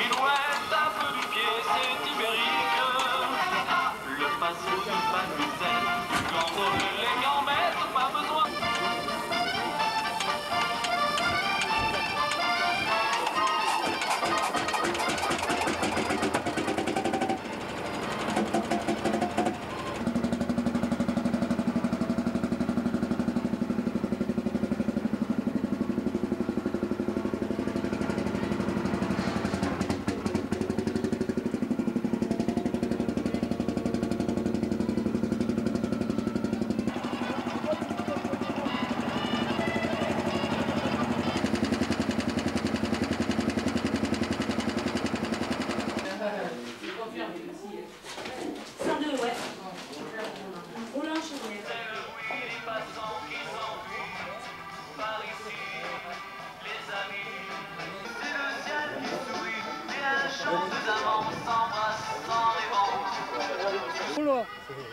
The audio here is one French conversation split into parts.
Il ouest un peu du pied, c'est ibérique. Le passo du panisette, du glandole, les gambettes, pas besoin.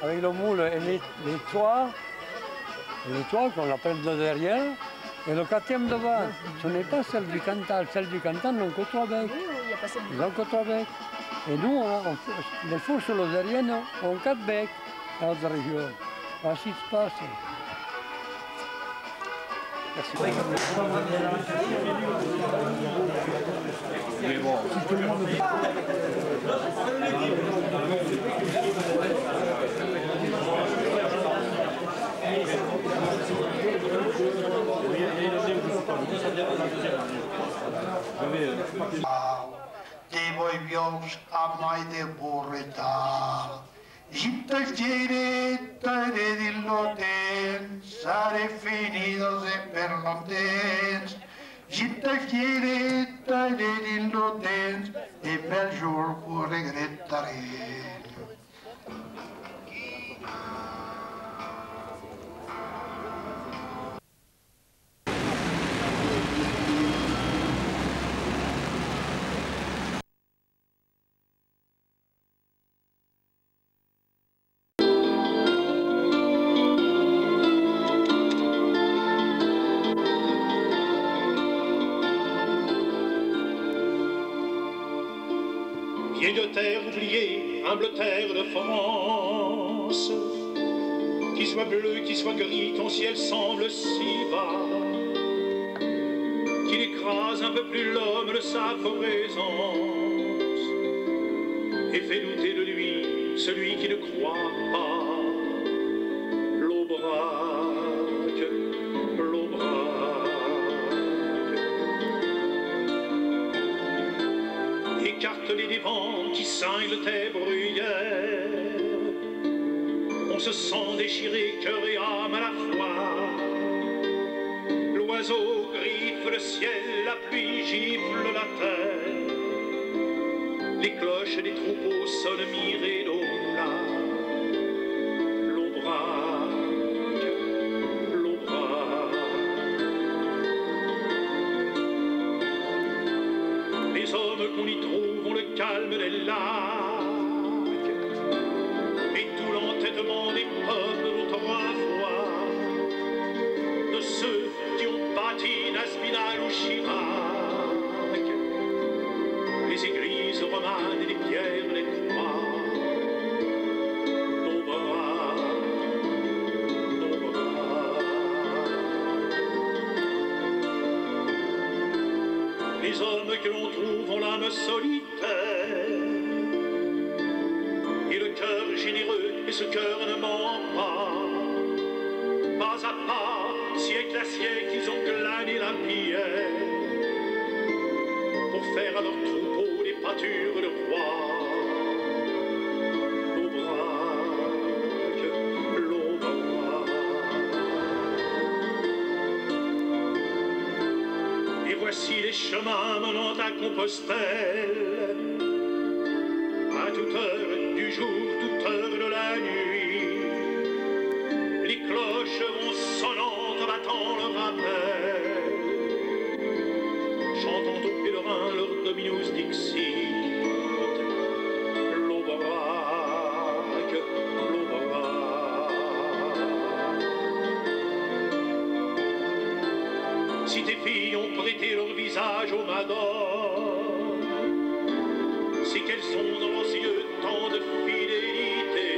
Avec le moule et les toits qu'on appelle de derrière, et le quatrième devant. Ce n'est pas celle du Cantal. Celle du Cantal n'ont que 3 becs. Ils n'ont que 3 becs. Et nous, les fours sur le derrière ont 4 becs à notre région. Ainsi se passe. Merci. Mais bon, si tout le monde... De voivios a mai de borretal. Gita fiereta de diloten, sare finidos de perlotens. Gita fiereta de diloten, e per jour pour regrettare. Vieille terre oubliée, humble terre de France, qui soit bleu, qui soit gris, ton ciel semble si bas, qu'il écrase un peu plus l'homme de sa présence, et fait douter de lui celui qui ne croit pas. L'eau braque, l'eau braque. Écarte-les des vents qui cinglent tes bruyères. On se sent déchiré, cœur et âme à la fois. L'oiseau griffe le ciel, la pluie gifle la terre. Les cloches des troupeaux sonnent mi-ré-do-la. L'eau braque, l'eau braque. Les hommes qu'on y trouve ont le calme des lacs et tout l'entêtement des peuples d'autrefois, de ceux qui ont bâti Naspinal ou Chirac, les églises romanes et les pierres des croix. Nos bras, nos bras. Les hommes que l'on trouve ont l'âme solitaire et le cœur généreux, et ce cœur ne ment pas. Pas à pas, siècle à siècle, ils ont glané la pierre pour faire à leur troupeau des pâtures de rois. L'eau braque, l'eau braque. Et voici les chemins menant à Compostelle, à toute heure du jour, toute heure de la clocherons sonnantes battant le rappel, chantant aux pèlerins leur Dominus Dixit, l'Aubrac, l'Aubrac. Si tes filles ont prêté leur visage aux madones, si qu'elles ont dans leurs yeux tant de fidélité,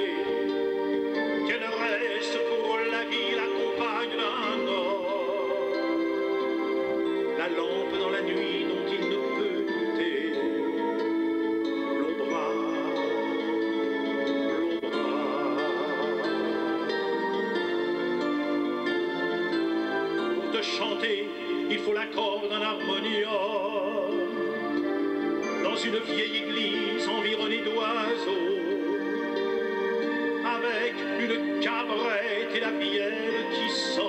qu'elles restent pour la vie la compagne d'un homme, la lampe dans la nuit dont il ne peut douter, l'Aubrac, l'Aubrac. Pour te chanter, il faut l'accord d'un harmonium dans une vieille église environnée d'oiseaux, avec une cabrette et la bielle qui sonne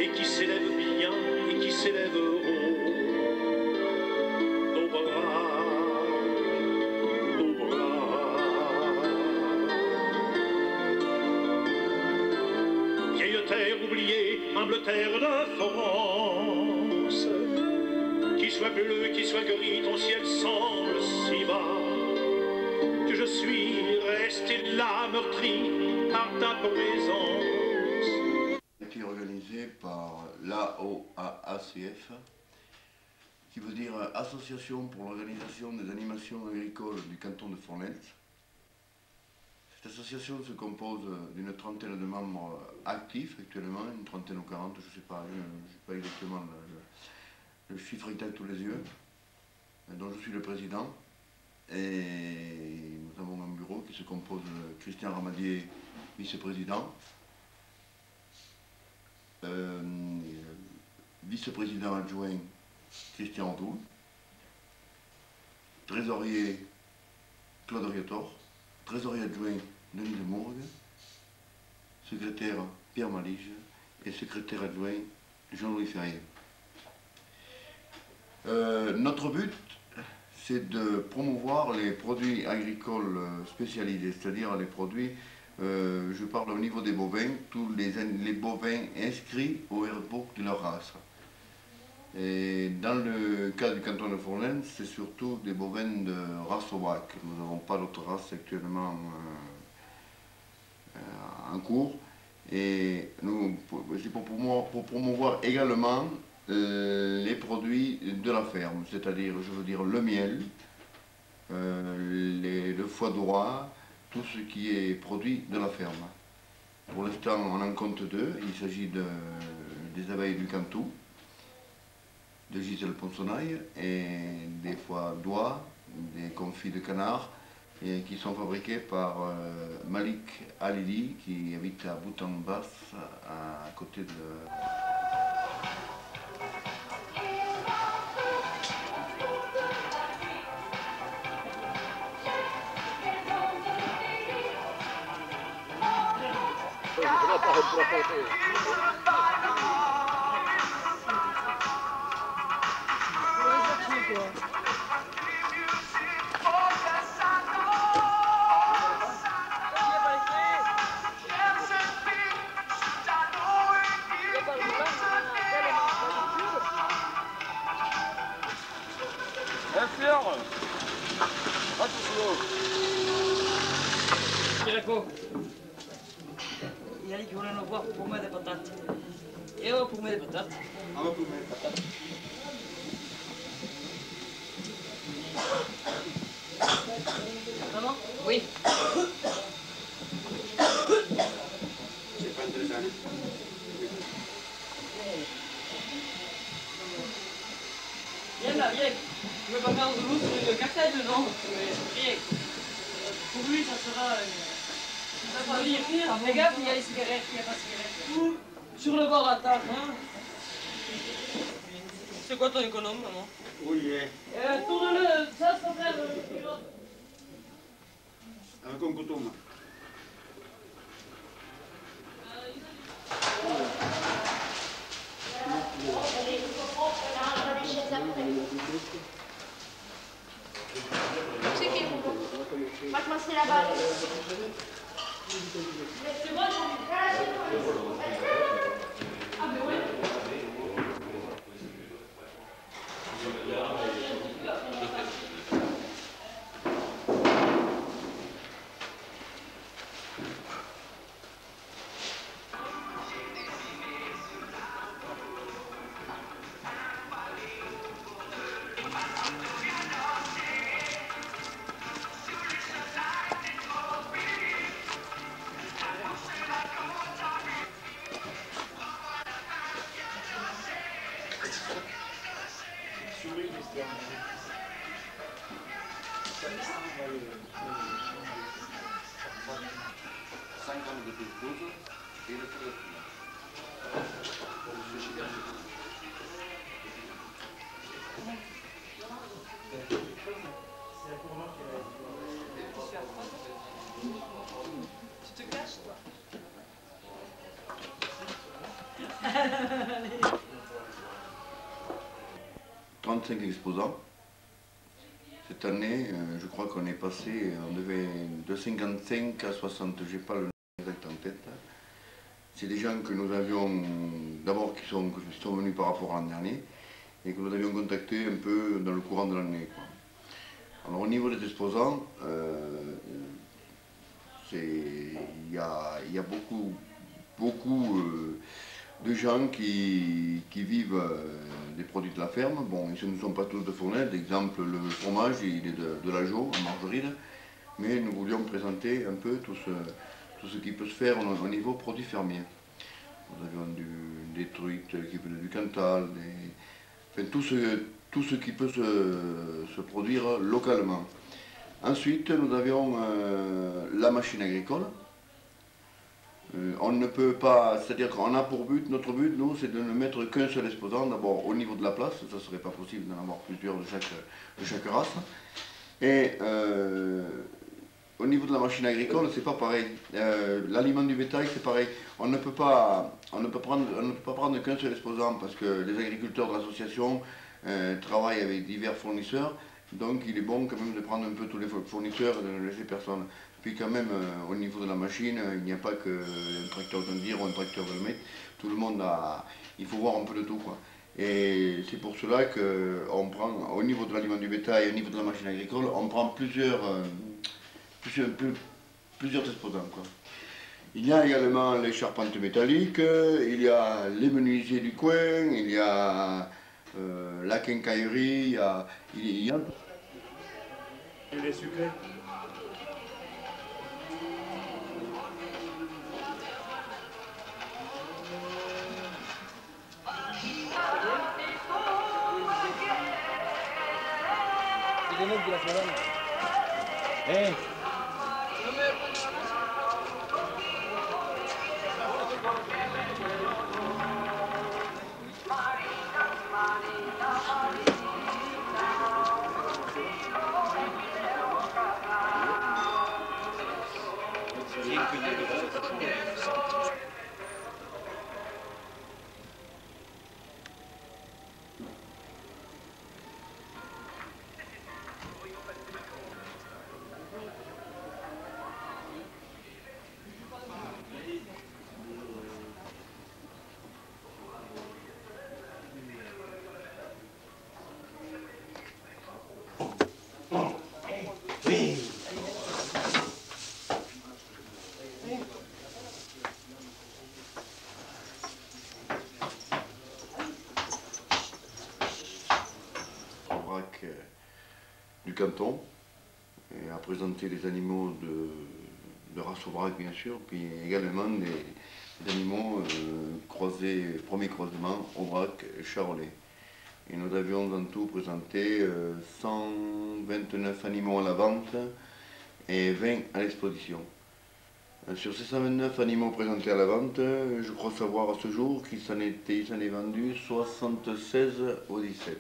et qui s'élève bien et qui s'élève haut. L'Aubrac, l'Aubrac. Vieille terre oubliée, humble terre de France, qu'il soit bleu, qu'il soit gris, ton ciel semble si bas, que je suis resté là meurtri par ta présence. A été organisé par l'AOAACF, qui veut dire Association pour l'organisation des animations agricoles du canton de Fornells. Cette association se compose d'une trentaine de membres actifs actuellement, une trentaine ou 40, je ne sais pas, je n'ai pas exactement le chiffre exact sous les yeux, dont je suis le président. Et nous avons un bureau qui se compose de Christian Ramadier, vice-président, vice-président adjoint Christian Antoul, trésorier Claude Riotor, trésorier adjoint Denis de Mourgue, secrétaire Pierre Malige et secrétaire adjoint Jean-Louis Ferrier. Notre but, c'est de promouvoir les produits agricoles spécialisés, c'est-à-dire les produits, je parle au niveau des bovins, tous les bovins inscrits au Airbook de leur race. Et dans le cas du canton de Fornells, c'est surtout des bovins de race Aubrac. Nous n'avons pas d'autres races actuellement en cours. Et c'est pour promouvoir également les produits de la ferme, c'est-à-dire, je veux dire, le miel, le foie d'oie, tout ce qui est produit de la ferme. Pour l'instant, on en compte deux. Il s'agit des abeilles du Cantou, de Gisèle Ponsonnaille, et des foies d'oie, des confits de canard, et qui sont fabriqués par Malik Alili, qui habite à Boutan-Basse, à côté de... Il a dit qu'il voulait en avoir pour moi des patates. Et on va pour moi des patates. On va pour moi des patates. Maman? Oui. C'est pas intéressant. Viens là, viens. Je veux pas faire de l'eau sur le café dedans. Viens. Pour lui, ça sera... Fais gaffe, il y a les cigarettes, il n'y a pas de cigarettes. Sur le bord à table, hein. C'est quoi ton économe, maman? Oui, tourne-le, ça faire... avec un couteau, moi. C'est qui, Moi, je m'en serai là-bas. C'est bon, ah, mais ouais. 5 grammes de glucose et le créatine. Tu te caches, toi? 35 exposants. Cette année, je crois qu'on est passé, on devait de 55 à 60, je n'ai pas le nom exact en tête. C'est des gens que nous avions, d'abord qui sont venus par rapport à l'an dernier, et que nous avions contactés un peu dans le courant de l'année. Alors au niveau des exposants, il y a beaucoup de gens qui vivent des produits de la ferme. Bon, ce ne sont pas tous de Fournel, exemple le fromage, il est de la Jo, en margarine, mais nous voulions présenter un peu tout ce qui peut se faire au niveau produits fermiers. Nous avions des truites qui venaient du Cantal, enfin, tout ce qui peut se produire localement. Ensuite, nous avions la machine agricole. On ne peut pas, c'est-à-dire qu'on a pour but, notre but, nous, c'est de ne mettre qu'un seul exposant, d'abord au niveau de la place, ça ne serait pas possible d'en avoir plusieurs de chaque race. Et au niveau de la machine agricole, c'est pas pareil. L'aliment du bétail, c'est pareil. On ne peut pas prendre qu'un seul exposant parce que les agriculteurs de l'association travaillent avec divers fournisseurs. Donc il est bon quand même de prendre un peu tous les fournisseurs et de ne laisser personne. Puis quand même, au niveau de la machine, il n'y a pas qu'un tracteur de dire ou un tracteur de mettre. Tout le monde il faut voir un peu de tout, quoi. Et c'est pour cela qu'on prend, au niveau de l'aliment du bétail, au niveau de la machine agricole, on prend plusieurs exposants, quoi. Il y a également les charpentes métalliques, il y a les menuisiers du coin, il y a la quincaillerie, il y a... Et les sucrés? C'est des mecs de la Pologne. Eh, du canton, et à présenter les animaux de race Aubrac bien sûr, puis également des animaux croisés, premier croisement Aubrac Charolais. Et nous avions en tout présenté 129 animaux à la vente et 20 à l'exposition. Sur ces 129 animaux présentés à la vente, je crois savoir à ce jour qu'il s'en est vendu 76 au 17.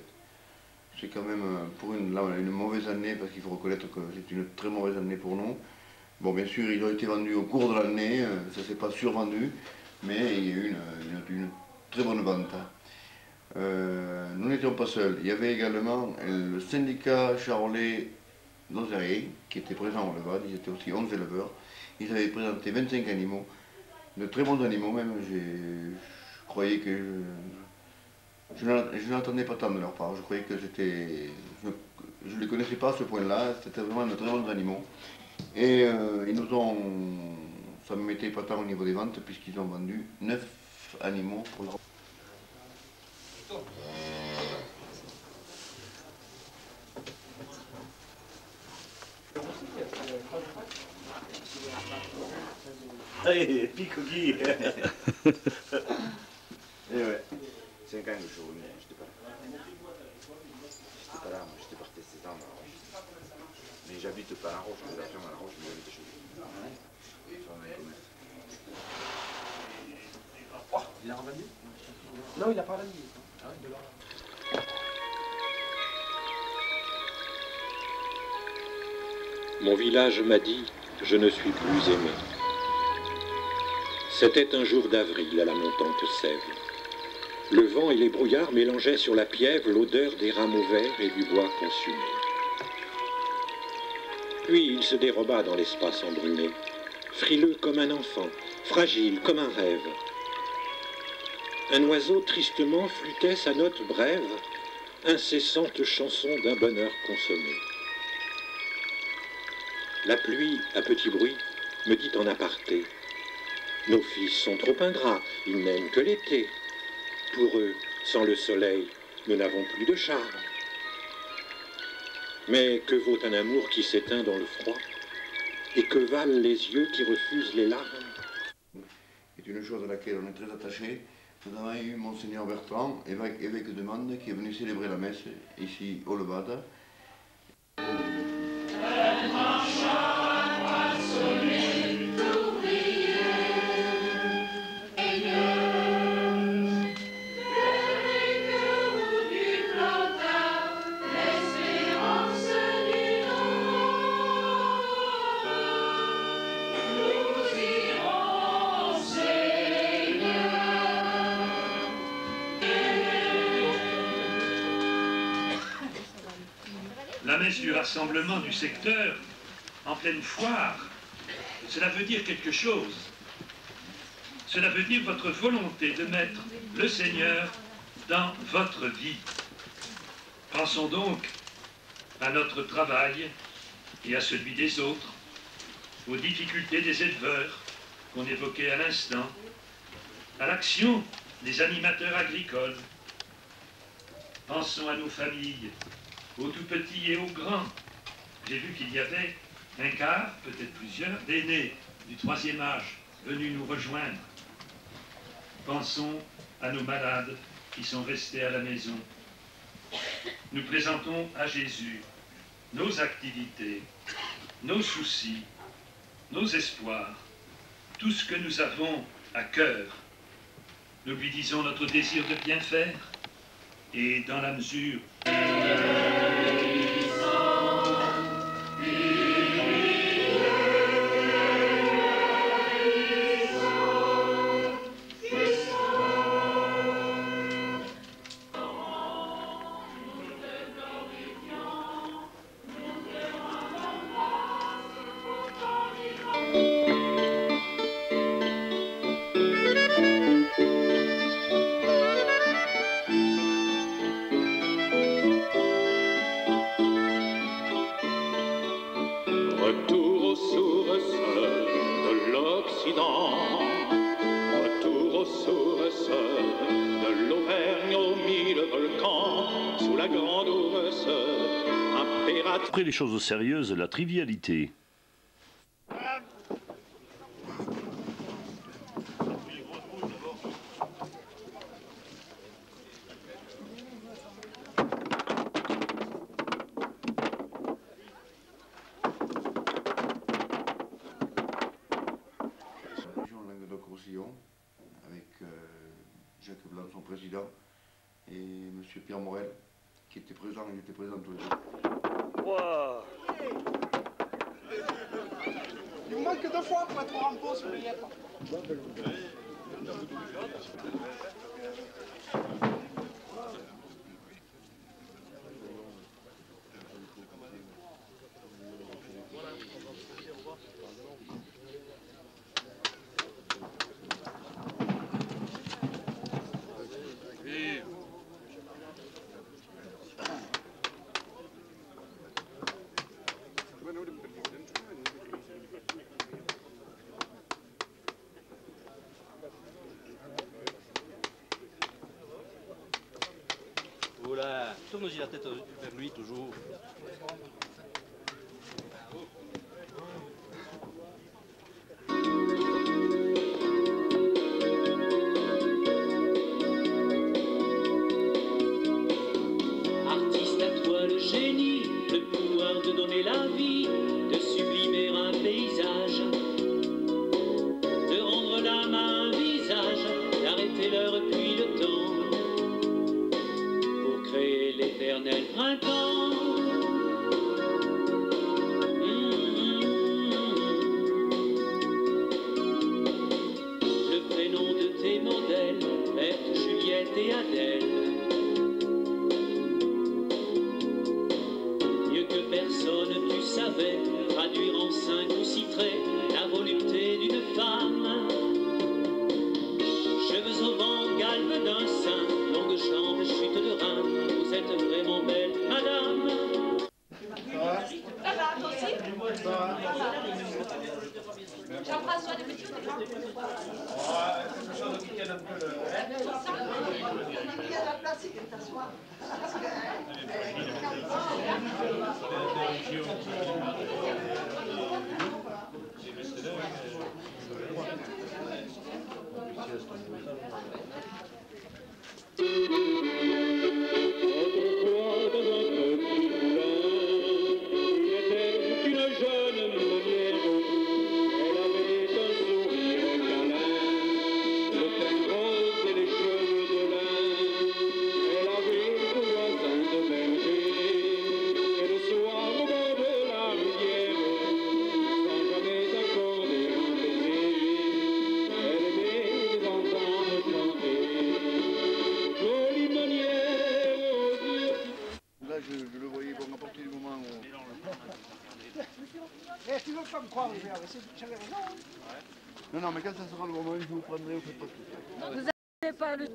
C'est quand même pour une mauvaise année, parce qu'il faut reconnaître que c'est une très mauvaise année pour nous. Bon, bien sûr, ils ont été vendus au cours de l'année, ça ne s'est pas survendu, mais il y a eu une très bonne vente. Nous n'étions pas seuls, il y avait également le syndicat charolais d'Ozerrier qui étaient présents au Levade, ils étaient aussi 11 éleveurs. Ils avaient présenté 25 animaux, de très bons animaux même. Je croyais que... Je n'attendais pas tant de leur part, je croyais que c'était... Je ne les connaissais pas à ce point-là, c'était vraiment de très bons animaux. Et ils nous ont... Ça ne me mettait pas tant au niveau des ventes puisqu'ils ont vendu 9 animaux pour leur... Allez, Picogi. Et ouais. 5 ans que je suis revenu, j'étais pas là. J'étais pas là, moi j'étais parti 7 ans dans la Roche. Mais j'habite pas à la Roche, j'ai la ferme à la Roche, mais j'habite chez lui. Il a revendu? Non, il n'a pas revendu. Mon village m'a dit « Je ne suis plus aimé ». C'était un jour d'avril à la montante sève. Le vent et les brouillards mélangeaient sur la piève l'odeur des rameaux verts et du bois consumé. Puis il se déroba dans l'espace embrumé, frileux comme un enfant, fragile comme un rêve. Un oiseau tristement flûtait sa note brève, incessante chanson d'un bonheur consommé. La pluie, à petit bruit, me dit en aparté: nos fils sont trop ingrats, ils n'aiment que l'été. Pour eux, sans le soleil, nous n'avons plus de charme. Mais que vaut un amour qui s'éteint dans le froid? Et que valent les yeux qui refusent les larmes? C'est une chose à laquelle on est très attaché. Nous avons eu Monseigneur Bertrand, évêque de Mende, qui est venu célébrer la messe ici au Levade. La messe du rassemblement du secteur, en pleine foire, cela veut dire quelque chose. Cela veut dire votre volonté de mettre le Seigneur dans votre vie. Pensons donc à notre travail et à celui des autres, aux difficultés des éleveurs qu'on évoquait à l'instant, à l'action des animateurs agricoles. Pensons à nos familles, aux tout petits et aux grands. J'ai vu qu'il y avait un quart, peut-être plusieurs, d'aînés du 3e âge venus nous rejoindre. Pensons à nos malades qui sont restés à la maison. Nous présentons à Jésus nos activités, nos soucis, nos espoirs, tout ce que nous avons à cœur. Nous lui disons notre désir de bien faire et dans la mesure Après les choses sérieuses, la trivialité. Languedoc-Roussillon, avec Jacques Blanc, son président, et M. Pierre Morel, qui était présent, il était présent tous les deux. Wow. Il vous manque 2 fois pour être en pause, n'oubliez pas. tourne aussi la tête vers lui toujours. Artiste à toi le génie, le pouvoir de donner la vie, de sublimer un paysage, de rendre l'âme à un visage, d'arrêter l'heure puis le temps, pour créer l'éternel printemps. Le prénom de tes modèles, Berthe, Juliette et Adèle. Mieux que personne tu savais traduire en 5 ou 6 traits la volupté d'une femme. Cheveux au vent, galbe d'un sein, longue jambe, chute de rein, vous êtes vraiment belle, madame. Ça va, toi aussi? J'embrasse toi des petits ou des grands? quelque chose qui tienne un peu le... Il y a la place, il faut t'asseoir. Parce que... Je le voyais bon, à partir du moment où... Mais tu veux pas me croire, j'avais raison. Non, non, mais quand ça sera le moment, je vous prendrai, vous faites pas tout ça. Vous n'avez pas le...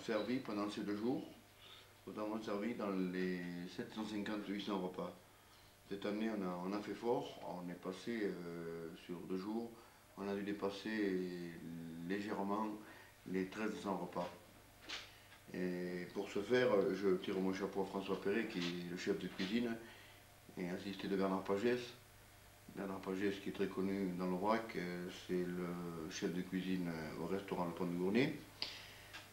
servi pendant ces 2 jours. Nous avons servi dans les 750-800 repas. Cette année, on a fait fort. On est passé sur 2 jours. On a dû dépasser légèrement les 1300 repas. Et pour ce faire, je tire mon chapeau à François Perret, qui est le chef de cuisine, et assisté de Bernard Pagès. Bernard Pagès, qui est très connu dans l'Aubrac, c'est le chef de cuisine au restaurant Le Pont du Gournay.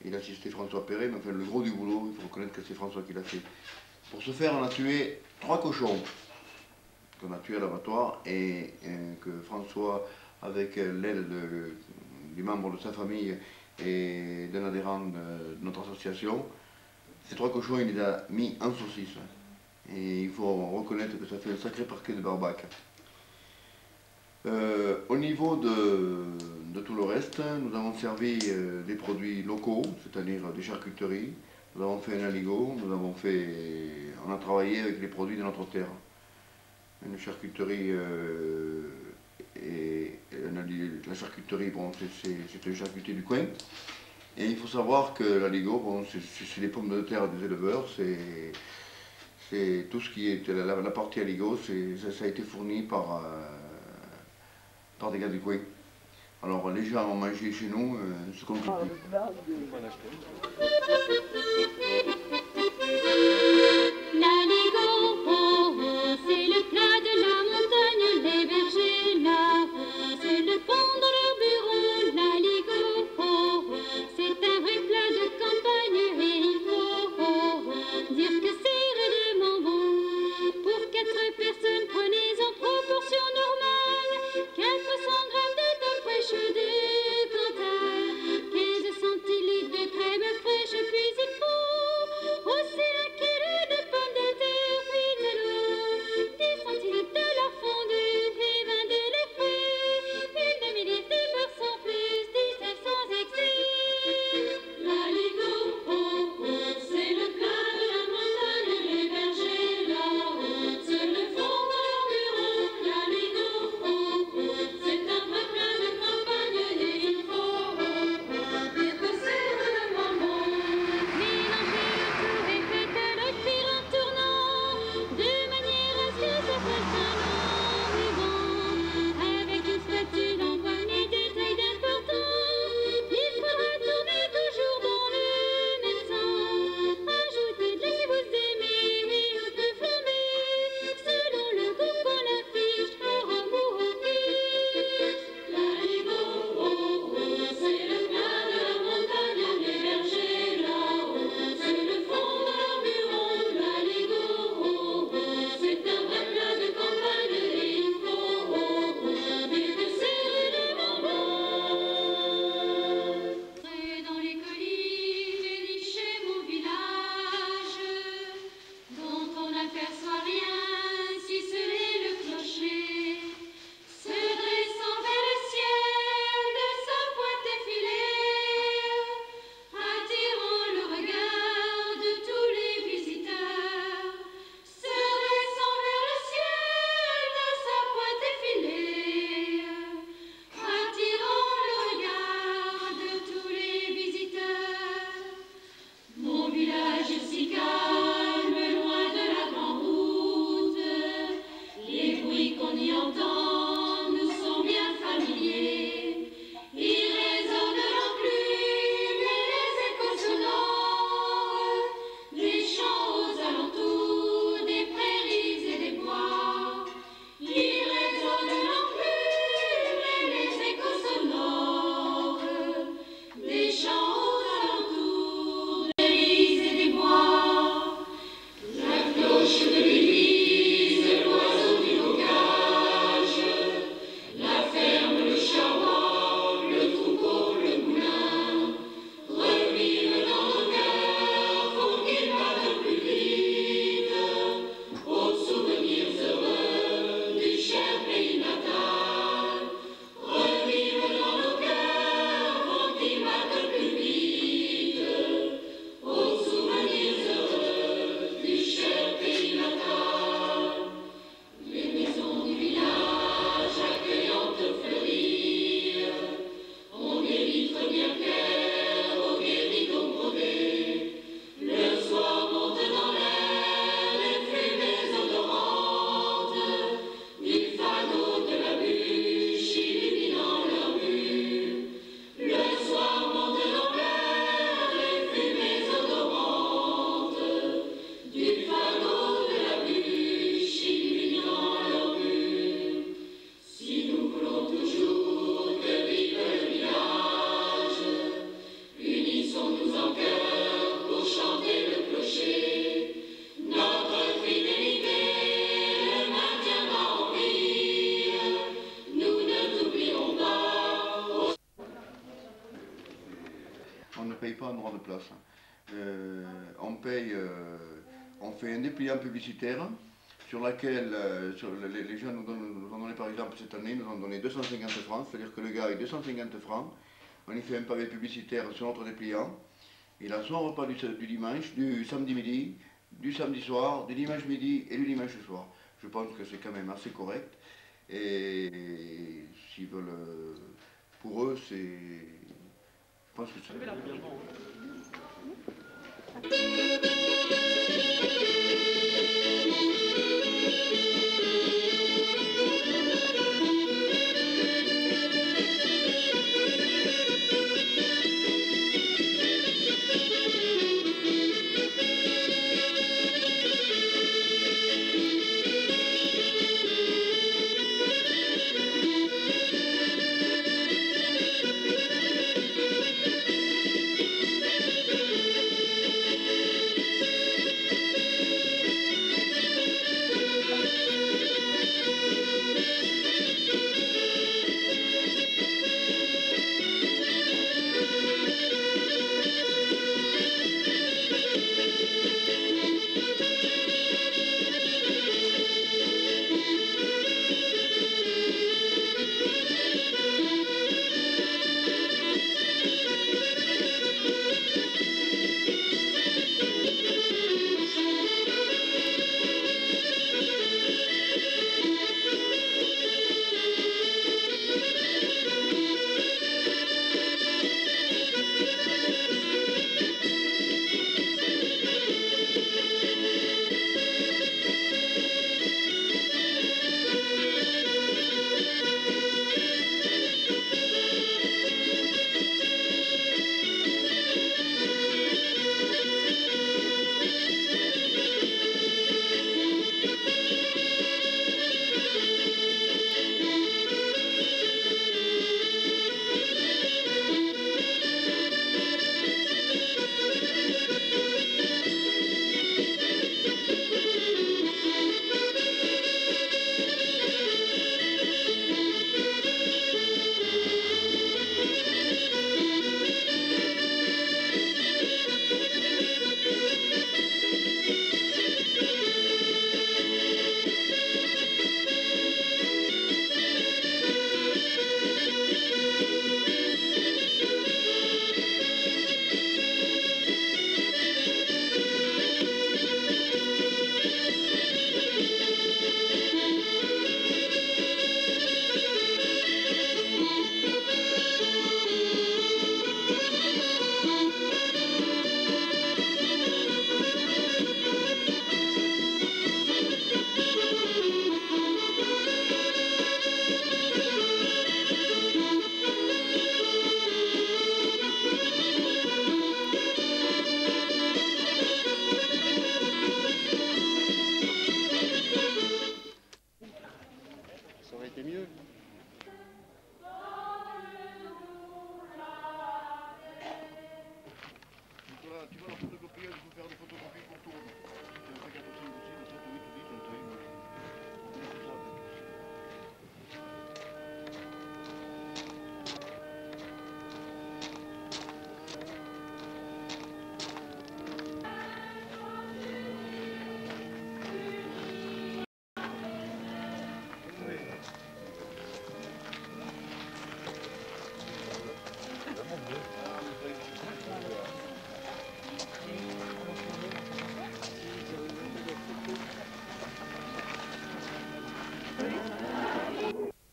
Il a assisté François Perret, mais enfin le gros du boulot, il faut reconnaître que c'est François qui l'a fait. Pour ce faire, on a tué 3 cochons qu'on a tués à l'abattoir et que François, avec l'aide du membre de sa famille et d'un adhérent de notre association, ces 3 cochons, il les a mis en saucisse. Et il faut reconnaître que ça fait un sacré parquet de barbac. Au niveau de tout le reste, nous avons servi des produits locaux, c'est-à-dire des charcuteries. Nous avons fait un aligot, on a travaillé avec les produits de notre terre. Une charcuterie la charcuterie, bon, c'est une charcuterie du coin. Et il faut savoir que l'aligot, bon, c'est les pommes de terre des éleveurs, c'est tout ce qui est la partie aligot, ça a été fourni par des gars du coin. Alors les gens ont mangé chez nous ce qu'on peut. paye pas un droit de place. On paye, on fait un dépliant publicitaire sur laquelle les gens nous ont donné, par exemple cette année, nous ont donné 250 francs, c'est-à-dire que le gars avec 250 francs, on y fait un pavé publicitaire sur notre dépliant. Il a son repas du dimanche, du samedi midi, du samedi soir, du dimanche midi et du dimanche soir. Je pense que c'est quand même assez correct. Et s'ils veulent, pour eux, c'est... Je pense que c'est...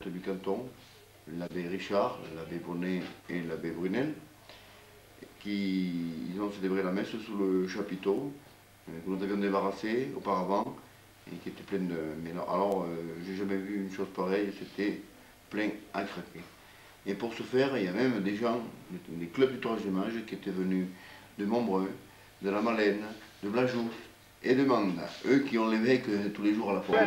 Du canton, l'abbé Richard, l'abbé Bonnet et l'abbé Brunel, ils ont célébré la messe sous le chapiteau que nous avions débarrassé auparavant et qui était plein de... Mais alors, j'ai jamais vu une chose pareille, c'était plein à craquer. Et pour ce faire, il y a même des gens, des clubs du troisième âge qui étaient venus de Montbrun, de la Malène, de Blajoux et de Manda, eux qui ont l'évêque tous les jours à la porte.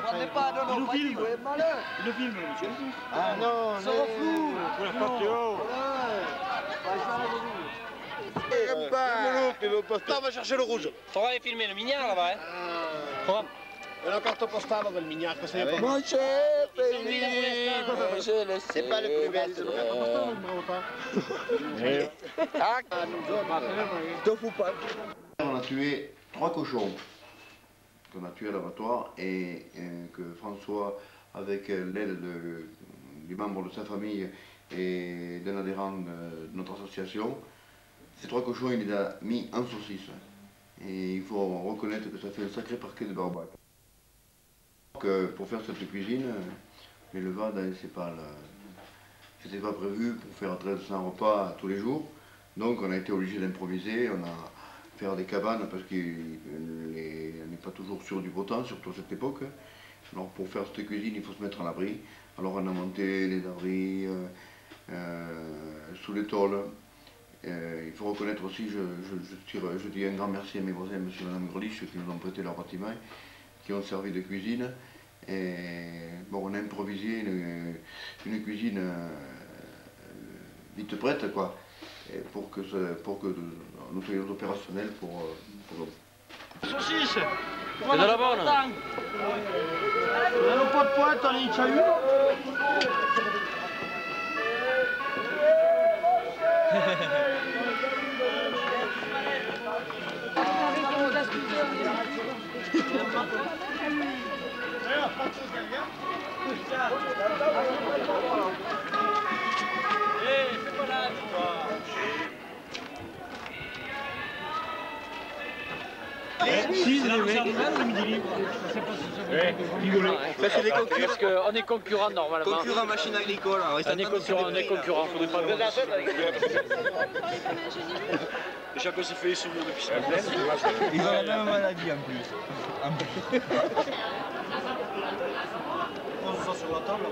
prenez pas, non, non, pas dit, ouais, malin. Il le filme, monsieur. Ah non, ça va flou. Pour la facture. On va chercher le rouge. Faudra aller filmer le mignard là-bas, hein. Et la carte postale, le mignard, que c'est pas. Mon chef, c'est pas le plus bel. Te fous pas. On a tué 3 cochons qu'on a tués à l'abattoir et que François, avec l'aide du membre de sa famille et d'un adhérent de notre association, ces 3 cochons, il les a mis en saucisse. Et il faut reconnaître que ça fait un sacré parquet de barbac. Pour faire cette cuisine, les levades, c'était pas prévu pour faire 1300 repas tous les jours. Donc on a été obligé d'improviser, on a fait des cabanes parce qu'on n'est pas toujours sûr du beau temps, surtout à cette époque. Alors pour faire cette cuisine, il faut se mettre à l'abri. Alors on a monté les abris sous les tôles. Il faut reconnaître aussi, je dis un grand merci à mes voisins, monsieur et madame Grelich, qui nous ont prêté leur bâtiment, qui ont servi de cuisine. Et bon, on a improvisé une cuisine vite prête, quoi, et pour que nous soyons opérationnels pour Saucisse. C'est de la bonne. On a pas de pointe, on est déjà eu. Si, c'est le midi libre. Parce qu'on est concurrents normalement. Concurrent machine agricole. On est concurrents, faudrait pas le Chacun se fait les souvenirs depuis ça. Ils ont la même maladie en plus. Pose ça sur la table.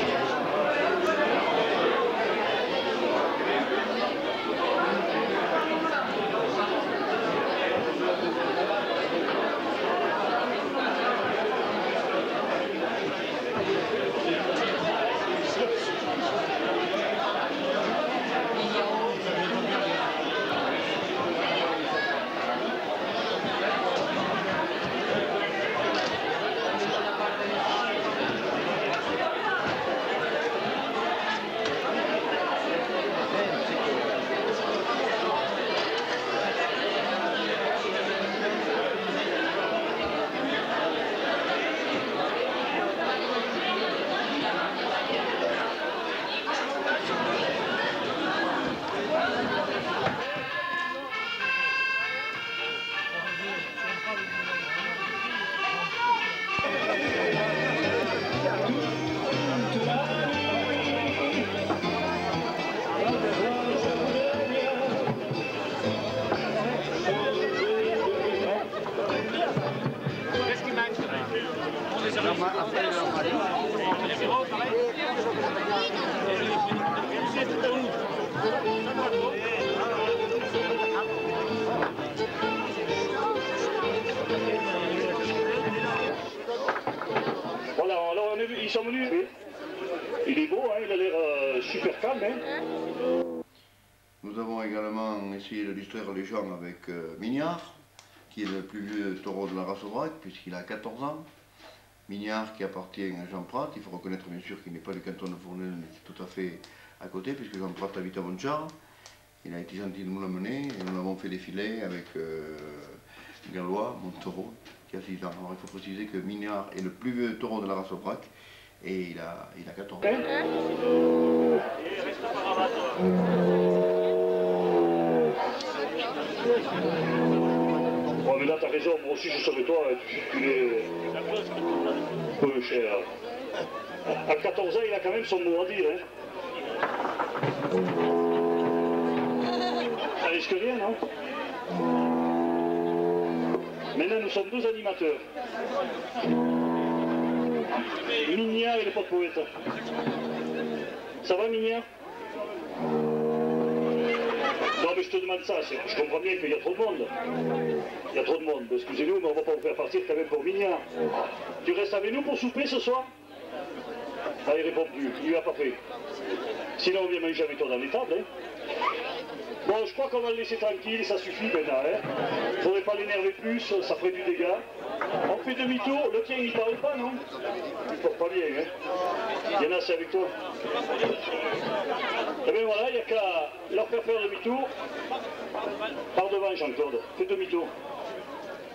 Voilà, alors ils sont venus. Il est beau, hein, il a l'air super calme. Hein. Nous avons également essayé de distraire les gens avec Mignard, qui est le plus vieux taureau de la race Aubrac, puisqu'il a 14 ans. Mignard qui appartient à Jean Prat, il faut reconnaître bien sûr qu'il n'est pas du canton de Fournel, mais c'est tout à fait à côté, puisque Jean Prat habite à Bonchar. Il a été gentil de nous l'amener, et nous l'avons fait défiler avec Gallois, mon taureau, qui a 6 ans. Alors il faut préciser que Mignard est le plus vieux taureau de la race Aubrac, et il a 14 ans. Oh, mais là, t'as raison, moi aussi je serais toi, tu es peu cher. À 14 ans, il a quand même son mot à dire. Hein. Ça risque rien, non? Maintenant, nous sommes 2 animateurs. Mignard et le pote poète. Ça va, Mignard? Non, mais je te demande ça, je comprends bien qu'il y a trop de monde. Il y a trop de monde. Excusez-nous, mais on ne va pas vous faire partir quand même pour Mignard. Tu restes avec nous pour souper ce soir? Ah, il répond plus, il lui a pas fait. Sinon, on vient manger avec toi dans les tables. Hein. Bon, je crois qu'on va le laisser tranquille, ça suffit maintenant. Hein. Faudrait pas l'énerver plus, ça ferait du dégât. On fait demi-tour, le tien il parle pas, non? Il porte pas bien, hein. Il y en a, c'est avec toi. Et bien voilà, il n'y a qu'à leur faire demi-tour. Par devant, Jean-Claude, fais demi-tour.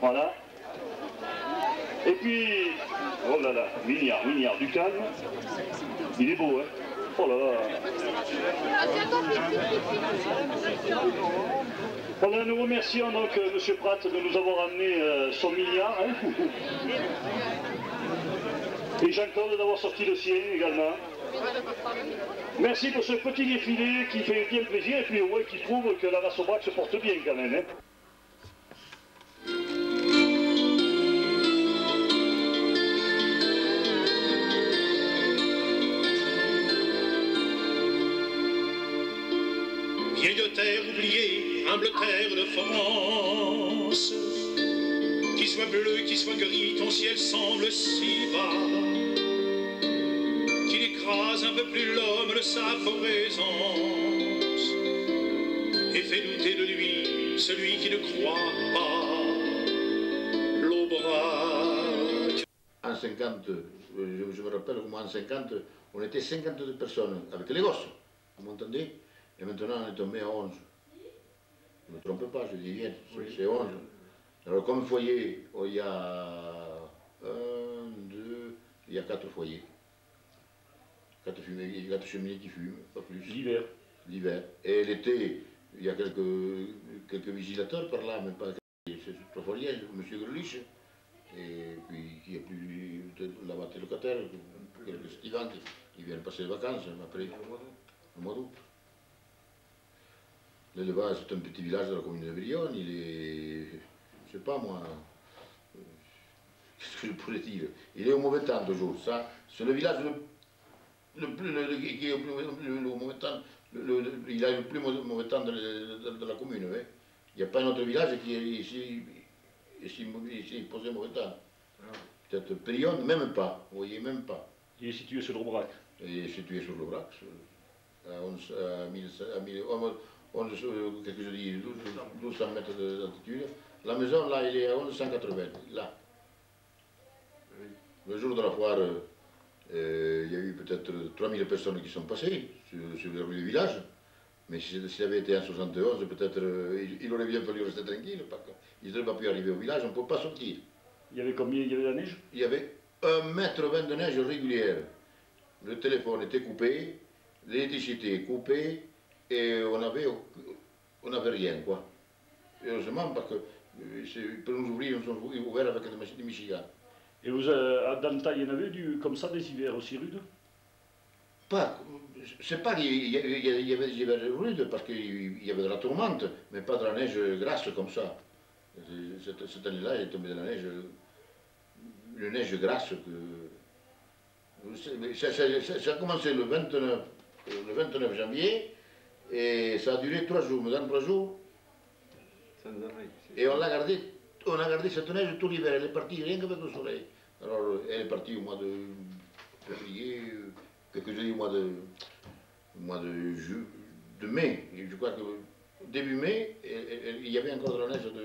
Voilà. Et puis, oh là là, Mignard, du calme. Il est beau, hein. Oh là là. Voilà, nous remercions donc M. Pratt de nous avoir amené son Mignard. Hein. Et Jean-Claude d'avoir sorti le sien également. Merci pour ce petit défilé qui fait bien plaisir et puis au moins qui prouve que la race au braque se porte bien quand même. Hein. Vieille terre oubliée, humble terre de France, qui soit bleu, qui soit gris, ton ciel semble si bas, qu'il écrase un peu plus l'homme de sa présence, et fait douter de lui celui qui ne croit pas l'Aubrac. En 50, je me rappelle comment en 50, on était 52 personnes avec les gosses, vous m'entendez? Et maintenant, on est tombé à 11. Je ne me trompe pas, je dis bien, c'est 11. Alors, comme foyer, il y a 1, 2, il y a 4 foyers. 4 cheminées qui fument, pas plus. L'hiver. L'hiver. Et l'été, il y a quelques vigilateurs par là, mais pas c'est 3 foyers, M. Grelich. Et puis, il y a plus là-bas des locataires, quelques estivants qui viennent passer les vacances après, au mois d'août. L'élevage, c'est un petit village de la commune de Brionne, il est, je sais pas moi, qu'est-ce que je pourrais dire, il est au mauvais temps toujours, ça, c'est le village qui est au mauvais temps, il a le plus mauvais temps de la commune, hein. Il n'y a pas un autre village qui est ici posé mauvais temps. Peut-être Brionne, même pas, vous voyez, même pas. Il est situé sur l'Aubrac. Il est situé sur l'Aubrac, à 1200 mètres d'altitude. La maison, là, il est à 1180, là. Le jour de la foire, il y a eu peut-être 3000 personnes qui sont passées sur les rues du village. Mais s'il avait été en 71, peut-être il aurait bien fallu rester tranquille. Il n'aurait pas pu arriver au village, on ne peut pas sortir. Il y avait combien? Il y avait de la neige? Il y avait 1,20 m de neige régulière. Le téléphone était coupé, l'électricité coupée. Et on n'avait rien, quoi. Heureusement, parce que pour nous ouvrir, nous sommes ouverts avec des machines de Michigan. Et vous, dans le temps, il y en avait comme ça des hivers aussi rudes? Pas, c'est pas qu'il y avait des hivers rudes, parce qu'il y avait de la tourmente, mais pas de la neige grasse comme ça. Cette année-là, il est tombé de la neige, une neige grasse. Ça a commencé le 29 janvier. Et ça a duré 3 jours, mais dans 3 jours, et on a gardé cette neige tout l'hiver, elle est partie rien qu'avec le soleil. Alors elle est partie au mois de février, quelques jours au mois de mai. Et je crois que début mai, il y avait encore de la neige de...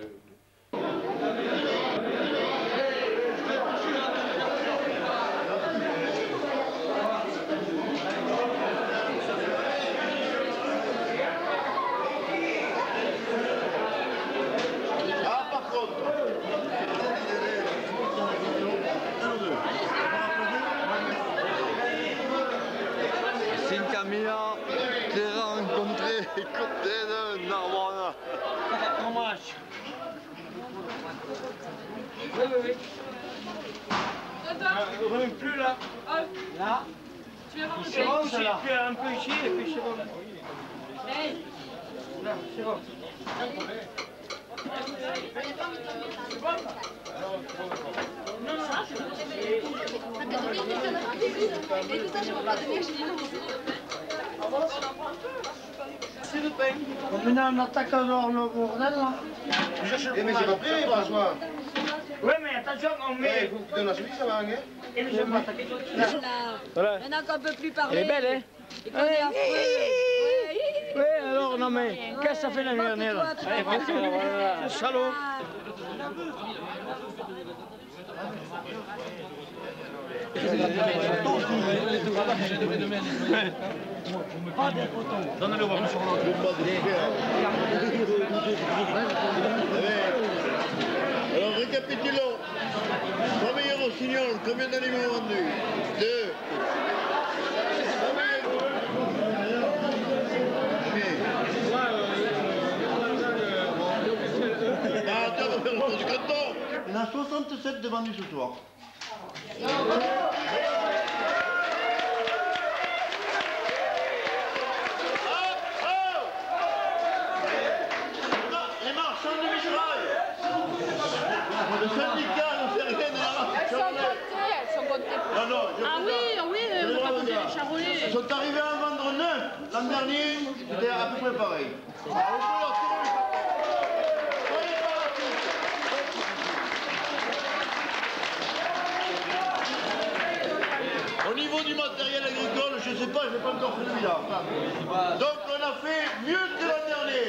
Camilla, t'es rencontré côté de Narbonne. Dommage. Oui. Attends. Plus là. Là. Tu es rentré. C'est bon, ça là. Un peu ici et puis c'est bon. Hey. Là, c'est bon. Non, c'est bon. C'est le pain. Maintenant, on attaque alors le bordel, là. Eh, mais c'est pas prêt, François. Oui, mais attention, on met... Eh, il faut que tu donnes la suite, ça va, hein. Et nous sommes attaqués tout de suite. Voilà. Maintenant qu'on ne peut plus parler. Elle est belle, hein? Et qu'on est affreux. Oui, alors, non, mais qu'est-ce que ça fait la dernière? Allez, voilà. Salaud. Donne-le voir. Alors récapitulons. Premier rossignol, combien d'animaux vendus? 2. Il y en a 67 de vendus ce soir. Les marchands de Micheraille. Le syndicat ne fait rien de la marche. Elles sont comptées. Non, non, Ah oui, oui, on va compter les charolais. Ils sont arrivés à en vendre 9. L'an dernier, c'était à peu près pareil. Au niveau du matériel agricole, je ne sais pas, je n'ai pas encore fait le bilan. Donc on a fait mieux que l'an dernier.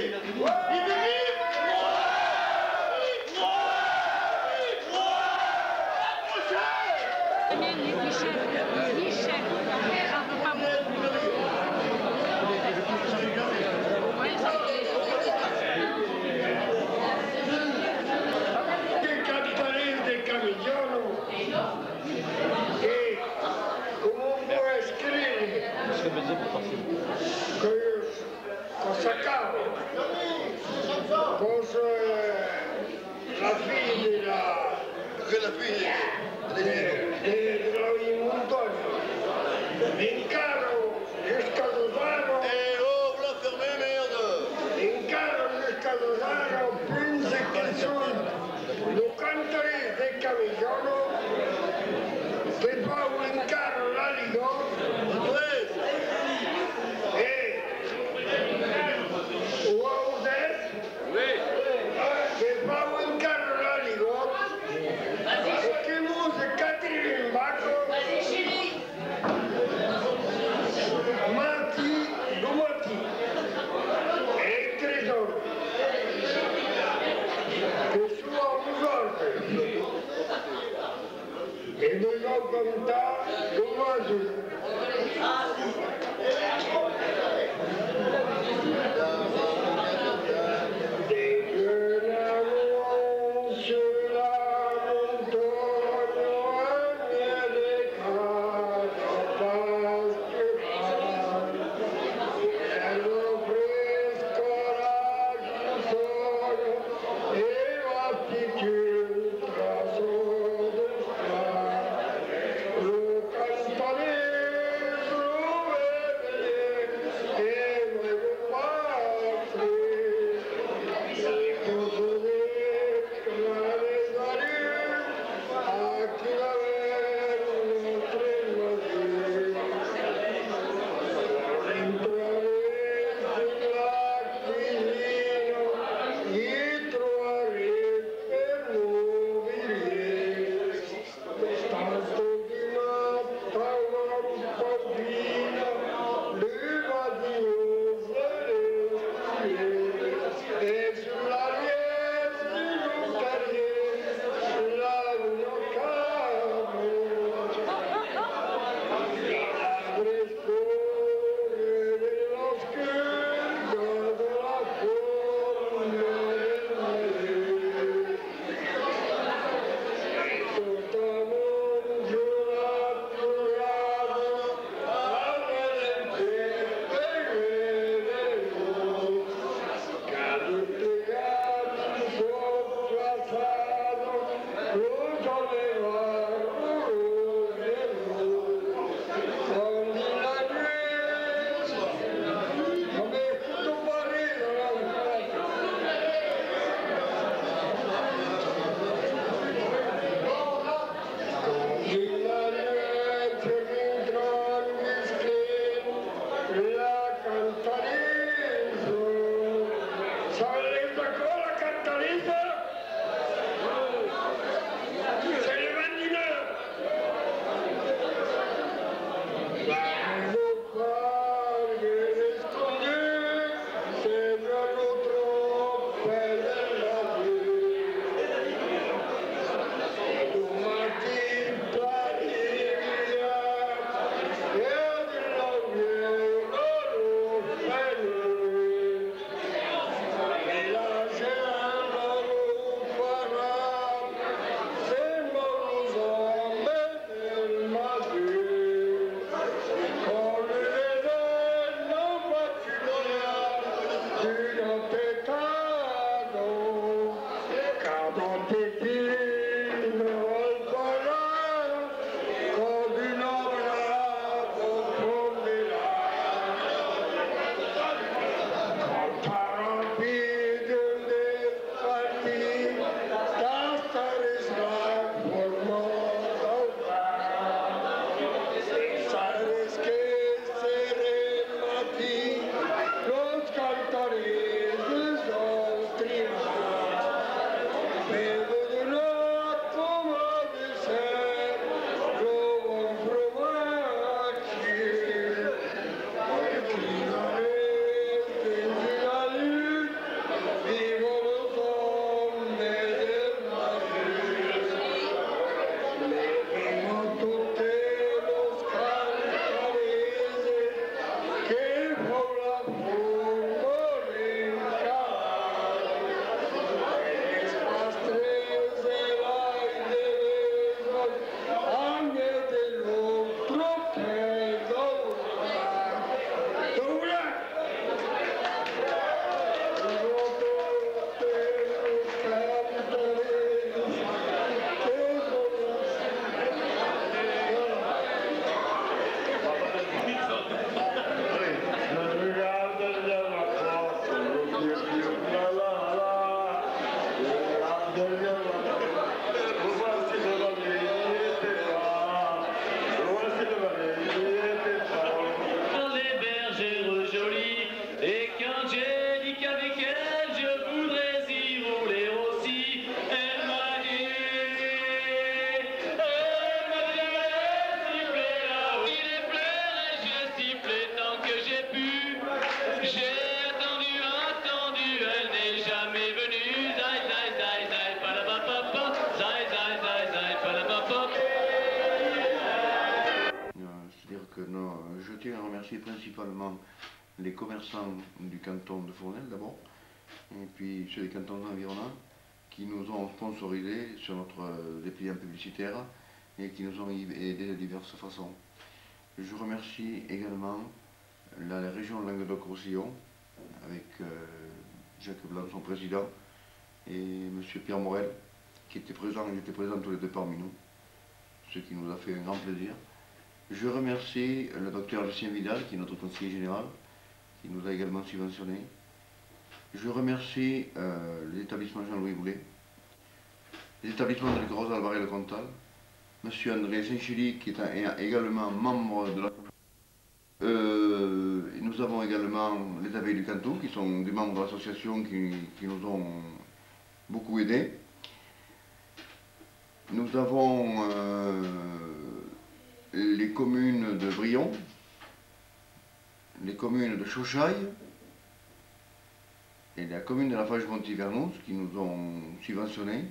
je tiens à remercier principalement les commerçants du canton de Fournel d'abord, et puis ceux des cantons environnants qui nous ont sponsorisés sur notre dépliant publicitaire et qui nous ont aidés de diverses façons. Je remercie également la région Languedoc-Roussillon avec Jacques Blanc, son président, et M. Pierre Morel, qui était présent, ils étaient présents tous les deux parmi nous, ce qui nous a fait un grand plaisir. Je remercie le docteur Lucien Vidal, qui est notre conseiller général, qui nous a également subventionné. Je remercie l'établissement Jean-Louis Boulet, l'établissement de l'école Rosa Alvarez le Comtal, M. André Saint-Chély, qui est également membre de la... nous avons également les abeilles du Cantou, qui sont des membres de l'association qui nous ont beaucoup aidés. Nous avons les communes de Brion, les communes de Chauchaille et la commune de la Fage-Montivernous qui nous ont subventionnés.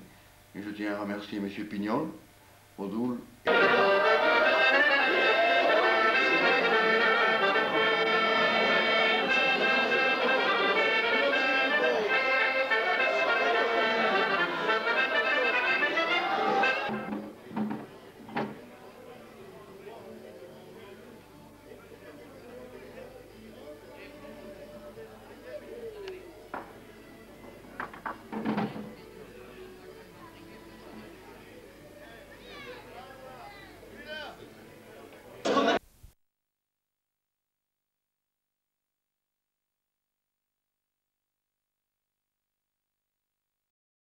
Et je tiens à remercier M. Pignol, Odoul.